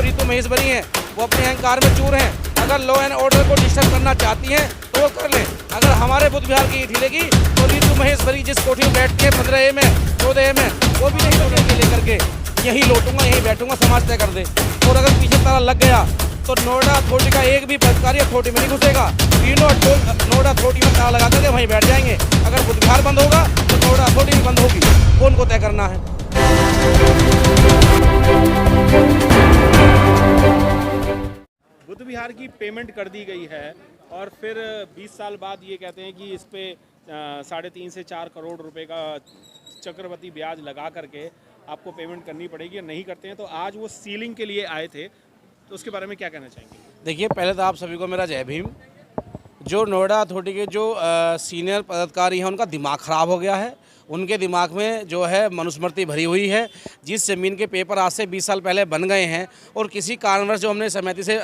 रीतू महेश्वरी हैं, वो अपने अहंकार में चूर हैं। अगर लॉ एंड ऑर्डर को डिस्टर्ब करना चाहती हैं तो वो कर लें। अगर हमारे बुद्ध विहार की ईंट हिलेगी तो रीतू महेश्वरी जिस कोठी में बैठती है 15A में 14A में, वो भी नहीं बचेगी। लेकर के यहीं लौटूंगा, यहीं बैठूंगा, समाज तय कर दे। और अगर पीछे ताला लग गया तो नोएडा अथॉरिटी का एक भी पदाधिकारी अथॉरिटी में नहीं घुसेगा। तीनों नोएडा अथॉरिटी में ताला लगा करके वहीं बैठ जाएंगे। अगर बुद्ध विहार बंद होगा तो नोएडा अथॉरिटी भी बंद होगी। कौन को तय करना है? बुद्ध विहार की पेमेंट कर दी गई है और फिर 20 साल बाद ये कहते हैं कि इस पे 3.5 से 4 करोड़ रुपए का चक्रवृद्धि ब्याज लगा करके आपको पेमेंट करनी पड़ेगी। नहीं करते हैं तो आज वो सीलिंग के लिए आए थे, तो उसके बारे में क्या कहना चाहेंगे? देखिए, पहले तो आप सभी को मेरा जय भीम। जो नोएडा अथॉरिटी के जो सीनियर पदाधिकारी हैं उनका दिमाग ख़राब हो गया है। उनके दिमाग में जो है मनुस्मृति भरी हुई है। जिस ज़मीन के पेपर आज से 20 साल पहले बन गए हैं और किसी कारणवश जो हमने समिति से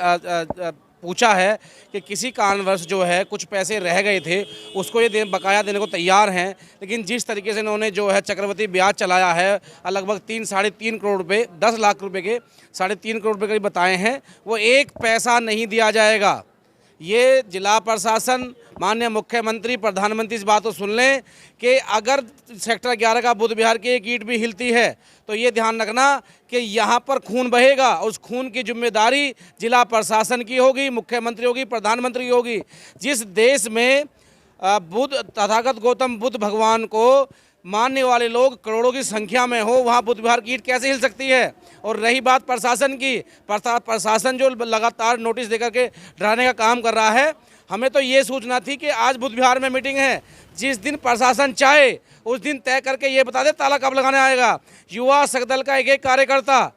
पूछा है कि किसी कारणवश जो है कुछ पैसे रह गए थे, उसको ये बकाया देने को तैयार हैं। लेकिन जिस तरीके से इन्होंने जो है चक्रवृद्धि ब्याज चलाया है, लगभग 3-3.5 करोड़ रुपये, 10 लाख रुपए के 3.5 करोड़ रुपये करीब बताए हैं, वो एक पैसा नहीं दिया जाएगा। ये जिला प्रशासन, माननीय मुख्यमंत्री, प्रधानमंत्री इस बात को सुन लें कि अगर सेक्टर 11 का बुद्ध विहार की एक ईंट भी हिलती है तो ये ध्यान रखना कि यहाँ पर खून बहेगा। उस खून की जिम्मेदारी जिला प्रशासन की होगी, मुख्यमंत्री होगी, प्रधानमंत्री की होगी। जिस देश में बुद्ध तथागत गौतम बुद्ध भगवान को मानने वाले लोग करोड़ों की संख्या में हो, वहाँ बुद्ध विहार की ईंट कैसे हिल सकती है? और रही बात प्रशासन की, प्रशासन जो लगातार नोटिस देकर के डराने का काम कर रहा है, हमें तो ये सूचना थी कि आज बुद्ध विहार में मीटिंग है। जिस दिन प्रशासन चाहे उस दिन तय करके ये बता दे ताला कब लगाने आएगा। युवा सकदल का एक कार्यकर्ता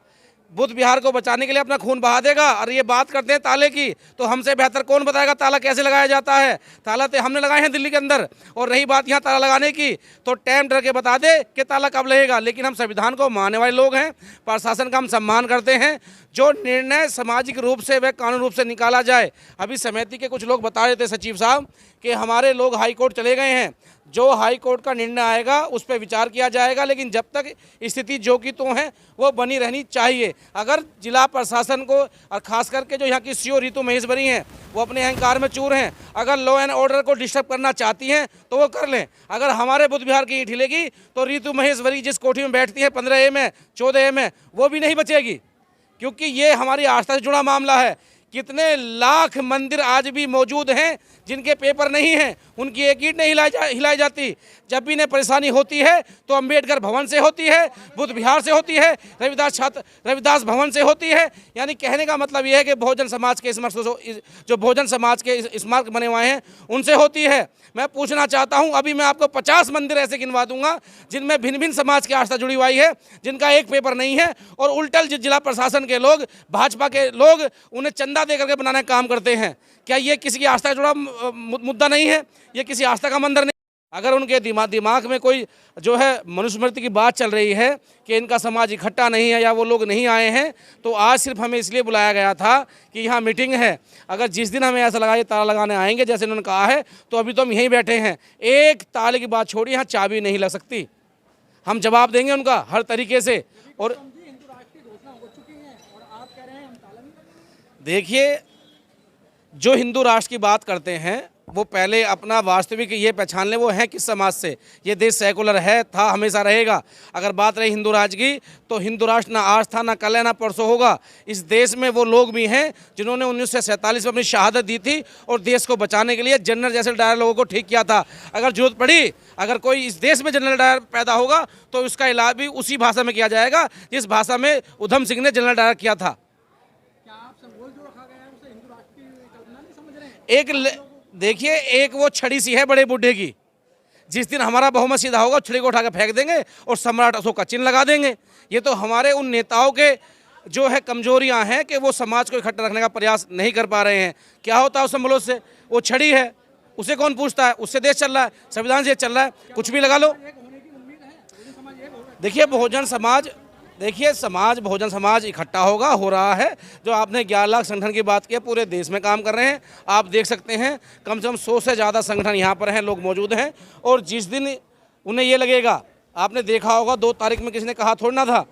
बुद्ध विहार को बचाने के लिए अपना खून बहा देगा। और ये बात करते हैं ताले की, तो हमसे बेहतर कौन बताएगा ताला कैसे लगाया जाता है? ताला तो हमने लगाए हैं दिल्ली के अंदर। और रही बात यहाँ ताला लगाने की, तो टाइम डर के बता दे कि ताला कब लगेगा। लेकिन हम संविधान को मानने वाले लोग हैं, प्रशासन का हम सम्मान करते हैं। जो निर्णय सामाजिक रूप से व कानूनी रूप से निकाला जाए। अभी समिति के कुछ लोग बता रहे थे सचिव साहब कि हमारे लोग हाई कोर्ट चले गए हैं। जो हाई कोर्ट का निर्णय आएगा उस पर विचार किया जाएगा। लेकिन जब तक स्थिति जो की तो है वो बनी रहनी चाहिए। अगर जिला प्रशासन को, और खास करके जो यहाँ की सीओ रीतू महेश्वरी हैं, वो अपने अहंकार में चूर हैं। अगर लॉ एंड ऑर्डर को डिस्टर्ब करना चाहती हैं तो वो कर लें। अगर हमारे बुद्ध विहार की ईंट हिलेगी तो रीतू महेश्वरी जिस कोठी में बैठती है 15A में 14A में, वो भी नहीं बचेगी। क्योंकि ये हमारी आस्था से जुड़ा मामला है। कितने लाख मंदिर आज भी मौजूद हैं जिनके पेपर नहीं हैं, उनकी एक ईंट नहीं हिलाई जाती। जब भी इन्हें परेशानी होती है तो अंबेडकर भवन से होती है, बुद्ध विहार से होती है, रविदास भवन से होती है। यानी कहने का मतलब यह है कि बहुजन समाज के जो बहुजन समाज के स्मारक बने हुए हैं उनसे होती है। मैं पूछना चाहता हूं, अभी मैं आपको 50 मंदिर ऐसे गिनवा दूंगा जिनमें भिन्न भिन्न समाज की आस्था जुड़ी हुई है, जिनका एक पेपर नहीं है। और उल्टल जिला प्रशासन के लोग, भाजपा के लोग उन्हें चंदा दे करके बनाने का काम करते हैं। क्या ये किसी की आस्था से जुड़ा मुद्दा नहीं है? ये किसी आस्था का मंदिर नहीं। अगर उनके दिमाग में कोई जो है मनुस्मृति की बात चल रही है कि इनका समाज इकट्ठा नहीं है या वो लोग नहीं आए हैं, तो आज सिर्फ हमें इसलिए बुलाया गया था कि यहाँ मीटिंग है। अगर जिस दिन हमें ऐसा लगा ये ताला लगाने आएंगे जैसे उन्होंने कहा है, तो अभी तो हम यहीं बैठे हैं। एक ताले की बात छोड़िए, यहाँ चाबी नहीं लग सकती। हम जवाब देंगे उनका हर तरीके से। और देखिए, जो हिंदू राष्ट्र की बात करते हैं वो पहले अपना वास्तविक ये पहचान लें वो है किस समाज से। ये देश सेकुलर है, था, हमेशा रहेगा। अगर बात रही हिंदू राष्ट्र की, तो हिंदू राष्ट्र ना आज था, ना कल है, ना परसों होगा। इस देश में वो लोग भी हैं जिन्होंने 1947 में अपनी शहादत दी थी और देश को बचाने के लिए जनरल जैसे डायर लोगों को ठीक किया था। अगर जरूरत पड़ी, अगर कोई इस देश में जनरल डायर पैदा होगा तो उसका इलाज भी उसी भाषा में किया जाएगा जिस भाषा में उधम सिंह ने जनरल डायर किया था। देखिए, एक वो छड़ी सी है बड़े बूढ़े की। जिस दिन हमारा बहुमत सीधा होगा छड़ी को उठा के फेंक देंगे और सम्राट अशोक का चिन्ह लगा देंगे। ये तो हमारे उन नेताओं के जो है कमजोरियां हैं कि वो समाज को इकट्ठा रखने का प्रयास नहीं कर पा रहे हैं। क्या होता है उस संबलों से? वो छड़ी है, उसे कौन पूछता है? उससे देश चल रहा है, संविधान से चल रहा है, कुछ भी लगा लो। देखिए, बहुजन समाज इकट्ठा होगा, हो रहा है। जो आपने 11 लाख संगठन की बात की, पूरे देश में काम कर रहे हैं। आप देख सकते हैं कम से कम 100 से ज़्यादा संगठन यहाँ पर हैं, लोग मौजूद हैं। और जिस दिन उन्हें ये लगेगा, आपने देखा होगा 2 तारीख में किसी ने कहा थोड़ा ना था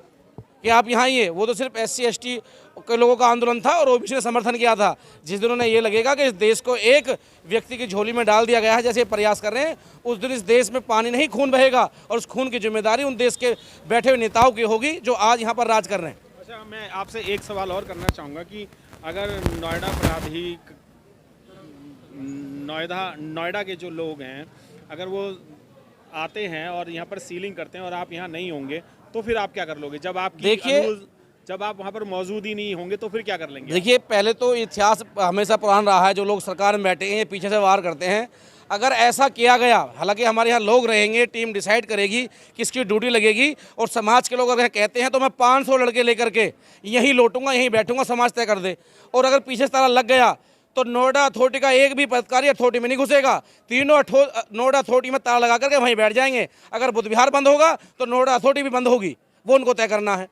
कि आप यहाँ आइए। वो तो सिर्फ SC ST के लोगों का आंदोलन था और ओबीसी ने समर्थन किया था। जिस दिन उन्हें ये लगेगा कि इस देश को एक व्यक्ति की झोली में डाल दिया गया है, जैसे प्रयास कर रहे हैं, उस दिन इस देश में पानी नहीं खून बहेगा और उस खून की जिम्मेदारी उन देश के बैठे हुए नेताओं की होगी जो आज यहाँ पर राज कर रहे हैं। अच्छा, मैं आपसे एक सवाल और करना चाहूँगा कि अगर नोएडा के जो लोग हैं, अगर वो आते हैं और यहाँ पर सीलिंग करते हैं और आप यहाँ नहीं होंगे, तो फिर आप क्या कर लोगे? जब आप वहाँ पर मौजूद ही नहीं होंगे तो फिर क्या कर लेंगे? देखिए, पहले तो इतिहास हमेशा पुराना रहा है, जो लोग सरकार में बैठे हैं पीछे से वार करते हैं। अगर ऐसा किया गया, हालांकि हमारे यहाँ लोग रहेंगे, टीम डिसाइड करेगी किसकी ड्यूटी लगेगी, और समाज के लोग अगर कहते हैं तो मैं 500 लड़के लेकर के यहीं लौटूंगा, यहीं बैठूंगा, समाज तय कर दे। और अगर पीछे से ताला लग गया तो नोएडा अथॉरिटी का एक भी पदाधिकारी अथॉरिटी में नहीं घुसेगा, तीनों नोएडा अथॉरिटी में ताला लगा करके वहीं बैठ जाएंगे। अगर बुद्ध विहार बंद होगा तो नोएडा अथॉरिटी भी बंद होगी, वो उनको तय करना है।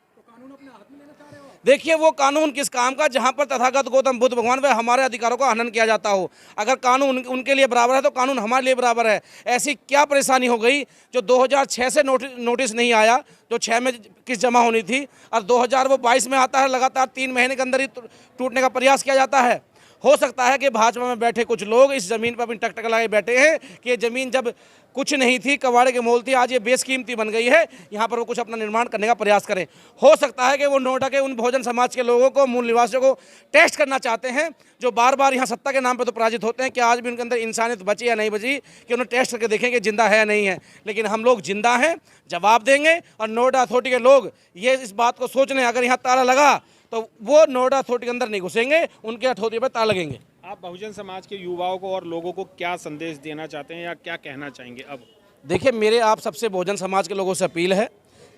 देखिए, वो कानून किस काम का जहां पर तथागत गौतम बुद्ध भगवान व हमारे अधिकारों का हनन किया जाता हो। अगर कानून उनके लिए बराबर है तो कानून हमारे लिए बराबर है। ऐसी क्या परेशानी हो गई जो 2006 से नोटिस नहीं आया, जो 6 में किस जमा होनी थी, और 2022 में आता है, लगातार 3 महीने के अंदर ही टूटने का प्रयास किया जाता है। हो सकता है कि भाजपा में बैठे कुछ लोग इस ज़मीन पर अपनी टकटक लगाए बैठे हैं कि ये ज़मीन जब कुछ नहीं थी, कबाड़े के मोल थी, आज ये बेशकीमती बन गई है, यहाँ पर वो कुछ अपना निर्माण करने का प्रयास करें। हो सकता है कि वो नोएडा के उन बहुजन समाज के लोगों को, मूल निवासियों को टेस्ट करना चाहते हैं, जो बार बार यहाँ सत्ता के नाम पर तो पराजित होते हैं कि आज भी उनके अंदर इंसानियत बची या नहीं बची, कि उन्हें टेस्ट करके देखें कि जिंदा है या नहीं है। लेकिन हम लोग जिंदा हैं, जवाब देंगे। और नोएडा अथॉरिटी के लोग ये इस बात को सोच लें, अगर यहाँ ताला लगा तो वो नोएडा अथॉरिटी के अंदर नहीं घुसेंगे, उनके अथॉरिटी पर ताला लगेंगे। आप बहुजन समाज के युवाओं को और लोगों को क्या संदेश देना चाहते हैं या क्या कहना चाहेंगे? अब देखिए, मेरे आप सबसे बहुजन समाज के लोगों से अपील है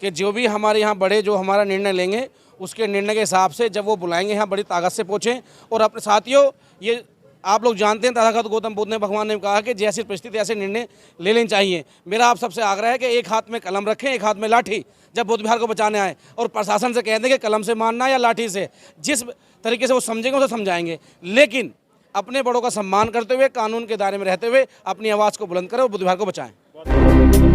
कि जो भी हमारे यहाँ बड़े जो हमारा निर्णय लेंगे, उसके निर्णय के हिसाब से जब वो बुलाएंगे यहाँ बड़ी ताकत से पहुँचें। और अपने साथियों, ये आप लोग जानते हैं, तथागत गौतम बुद्ध ने, भगवान ने कहा कि जैसी परिस्थिति ऐसे निर्णय ले लेने चाहिए। मेरा आप सबसे आग्रह है कि एक हाथ में कलम रखें, एक हाथ में लाठी, जब बुद्ध विहार को बचाने आए, और प्रशासन से कह दें कि कलम से मारना या लाठी से, जिस तरीके से वो समझेंगे उसे समझाएंगे। लेकिन अपने बड़ों का सम्मान करते हुए, कानून के दायरे में रहते हुए अपनी आवाज़ को बुलंद करें और बुद्ध विहार को बचाएं।